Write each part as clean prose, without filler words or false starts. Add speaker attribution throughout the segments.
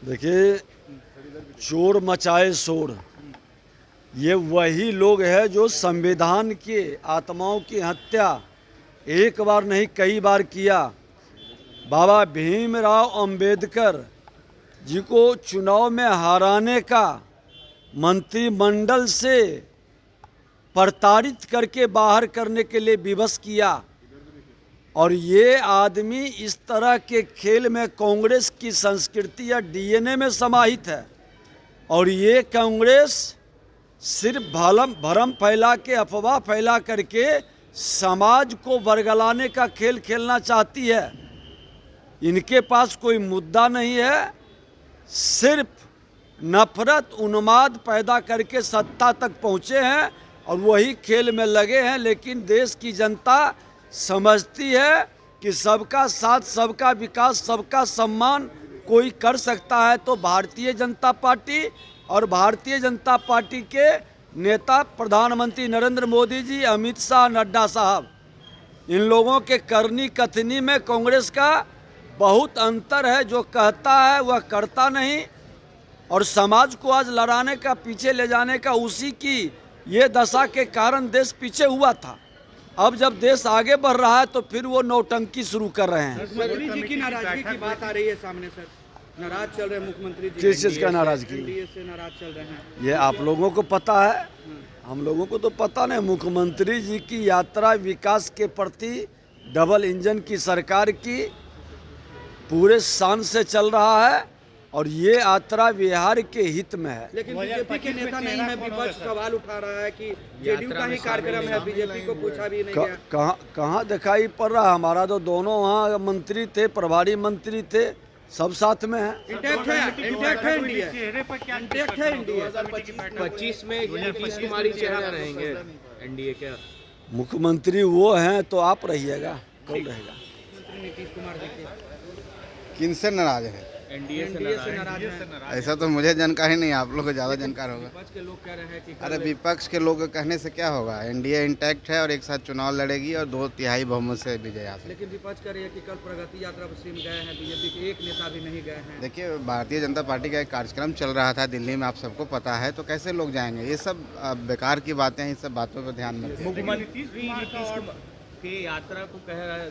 Speaker 1: देखिए, चोर मचाए शोर, ये वही लोग हैं जो संविधान के आत्माओं की हत्या एक बार नहीं कई बार किया। बाबा भीमराव अंबेडकर जी को चुनाव में हराने का मंत्रिमंडल से प्रताड़ित करके बाहर करने के लिए विवश किया। और ये आदमी इस तरह के खेल में कांग्रेस की संस्कृति या डीएनए में समाहित है। और ये कांग्रेस सिर्फ भरम फैला के, अफवाह फैला करके समाज को बरगलाने का खेल खेलना चाहती है। इनके पास कोई मुद्दा नहीं है, सिर्फ नफरत उन्माद पैदा करके सत्ता तक पहुँचे हैं और वही खेल में लगे हैं। लेकिन देश की जनता समझती है कि सबका साथ, सबका विकास, सबका सम्मान कोई कर सकता है तो भारतीय जनता पार्टी और भारतीय जनता पार्टी के नेता प्रधानमंत्री नरेंद्र मोदी जी, अमित शाह, नड्डा साहब, इन लोगों के करनी कथनी में कांग्रेस का बहुत अंतर है। जो कहता है वह करता नहीं। और समाज को आज लड़ाने का, पीछे ले जाने का, उसी की ये दशा के कारण देश पीछे हुआ था। अब जब देश आगे बढ़ रहा है तो फिर वो नौटंकी शुरू कर रहे हैं।
Speaker 2: मोदी जी की नाराजगी की बात आ रही है सामने सर, नाराज चल रहे हैं मुख्यमंत्री जी।
Speaker 1: किस चीज़ का नाराजगी?
Speaker 2: एनडीए से नाराज चल रहे हैं।
Speaker 1: ये आप लोगों को पता है, हम लोगों को तो पता नहीं। मुख्यमंत्री जी की यात्रा विकास के प्रति, डबल इंजन की सरकार की पूरे शान से चल रहा है और ये यात्रा बिहार के हित में है।
Speaker 2: लेकिन बीजेपी के नेता नहीं है, विपक्ष सवाल उठा रहा है कि जेडीयू का ही कार्यक्रम है, बीजेपी को पूछा भी नहीं गया।
Speaker 1: कहाँ दिखाई पड़ रहा है? हमारा तो दोनों वहाँ मंत्री थे, प्रभारी मंत्री थे, सब साथ में है।
Speaker 2: इंटैक्ट है, इंटैक्ट है इंडिया, इंटैक्ट है इंडिया।
Speaker 3: 25 में नीतीश कुमार ही चेहरा रहेंगे एनडीए के
Speaker 1: मुख्यमंत्री वो हैं तो आप रहिएगा, कौन रहेगा?
Speaker 2: नीतीश कुमार जी
Speaker 4: किनसे नाराज है?
Speaker 3: एनडीए से
Speaker 2: नाराज है।
Speaker 4: ऐसा तो मुझे जानकारी नहीं, आप लोग को ज़्यादा जानकार होगा।
Speaker 2: विपक्ष के लोग कह रहे हैं कि
Speaker 4: अरे विपक्ष के लोग कहने से क्या होगा? एनडीए इंटैक्ट है और एक साथ चुनाव लड़ेगी और 2/3 बहुमत से विजय हासिल।
Speaker 2: लेकिन विपक्ष कह रही है कि कल प्रगति यात्रा पर सिम गए हैं, बीजेपी के एक नेता भी नहीं गए हैं।
Speaker 4: देखिए, भारतीय जनता पार्टी का एक कार्यक्रम चल रहा था दिल्ली में, आप सबको पता है, तो कैसे लोग जाएंगे? ये सब बेकार की बातें हैं, इन सब बातों पर ध्यान मत दीजिए।
Speaker 3: के यात्रा को कह रहा है,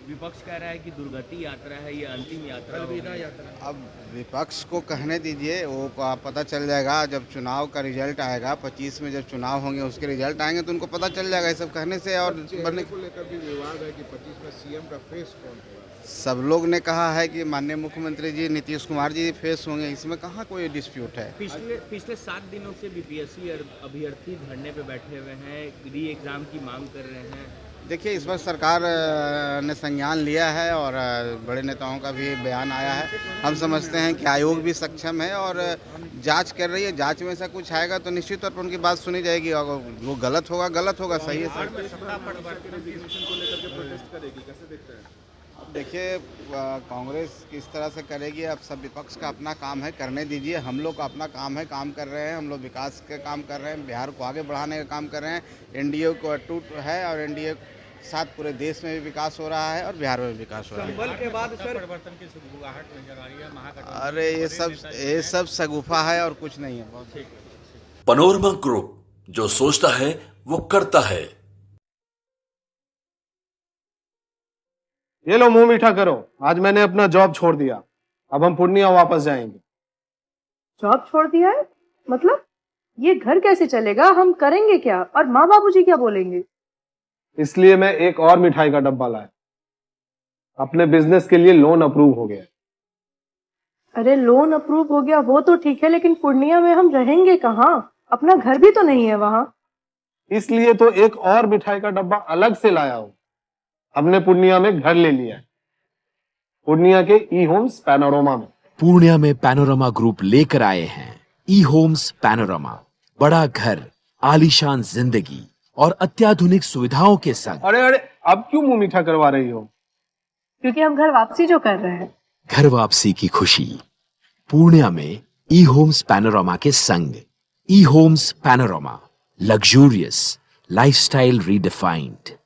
Speaker 3: विपक्ष कह रहा है कि दुर्गति यात्रा है, ये अंतिम यात्रा
Speaker 2: अलविदा यात्रा।
Speaker 4: अब विपक्ष को कहने दीजिए, वो पता चल जाएगा जब चुनाव का रिजल्ट आएगा। 25 में जब चुनाव होंगे, उसके रिजल्ट आएंगे तो उनको पता चल जाएगा। ये सब कहने से और बनने को लेकर भी विवाद है कि 25 में सीएम का फेस कौन होगा। सब लोग ने कहा है कि माननीय मुख्यमंत्री जी नीतीश कुमार जी फेस होंगे, इसमें कहाँ कोई डिस्प्यूट है।
Speaker 3: पिछले 7 दिनों से बीपीएससी अभ्यर्थी धरने पे बैठे हुए हैं, री एग्जाम की मांग कर रहे हैं।
Speaker 4: देखिए, इस पर सरकार ने संज्ञान लिया है और बड़े नेताओं का भी बयान आया है। हम समझते हैं कि आयोग भी सक्षम है और जांच कर रही है। जांच में ऐसा कुछ आएगा तो निश्चित तौर पर उनकी बात सुनी जाएगी। और वो गलत होगा, गलत होगा, सही है सर। अब देखिए, कांग्रेस किस तरह से करेगी, अब सब विपक्ष का अपना काम है, करने दीजिए। हम लोग का अपना काम है, काम कर रहे हैं। हम लोग विकास के काम कर रहे हैं, बिहार को आगे बढ़ाने का काम कर रहे हैं। एनडीए को अटूट है और एनडीए साथ पूरे देश में भी विकास हो रहा है और बिहार में भी विकास हो रहा है।
Speaker 2: संभल के बाद सर
Speaker 3: परिवर्तन की शुरुआत नजर आ रही है, महागठबंधन।
Speaker 4: अरे ये सब शगुफा है और कुछ नहीं है। बहुत
Speaker 5: पनोरमा ग्रुप, जो सोचता है वो करता है।
Speaker 6: ये लो, मुंह मीठा करो। आज मैंने अपना जॉब छोड़ दिया, अब हम पूर्णिया वापस जाएंगे।
Speaker 7: जॉब छोड़ दिया है? मतलब ये घर कैसे चलेगा? हम करेंगे क्या? और माँ बाबूजी क्या बोलेंगे?
Speaker 6: इसलिए मैं एक और मिठाई का डब्बा लाया। अपने बिजनेस के लिए लोन अप्रूव हो गया।
Speaker 7: अरे लोन अप्रूव हो गया वो तो ठीक है, लेकिन पूर्णिया में हम रहेंगे कहाँ? अपना घर भी तो नहीं है वहाँ।
Speaker 6: इसलिए तो एक और मिठाई का डब्बा अलग से लाया हूँ। हमने पूर्णिया में घर ले लिया है, पूर्णिया के ई होम्स पैनोरमा में।
Speaker 8: पूर्णिया में पैनोरमा ग्रुप लेकर आए हैं ई होम्स पैनोरमा। बड़ा घर, आलीशान जिंदगी और अत्याधुनिक सुविधाओं के संग।
Speaker 6: अरे अब क्यों मुंह मीठा करवा रही हो?
Speaker 7: क्योंकि हम घर वापसी जो कर रहे हैं।
Speaker 8: घर वापसी की खुशी पूर्णिया में ई होम्स पैनोरमा के संग। E Homes Panorama, luxurious lifestyle redefined.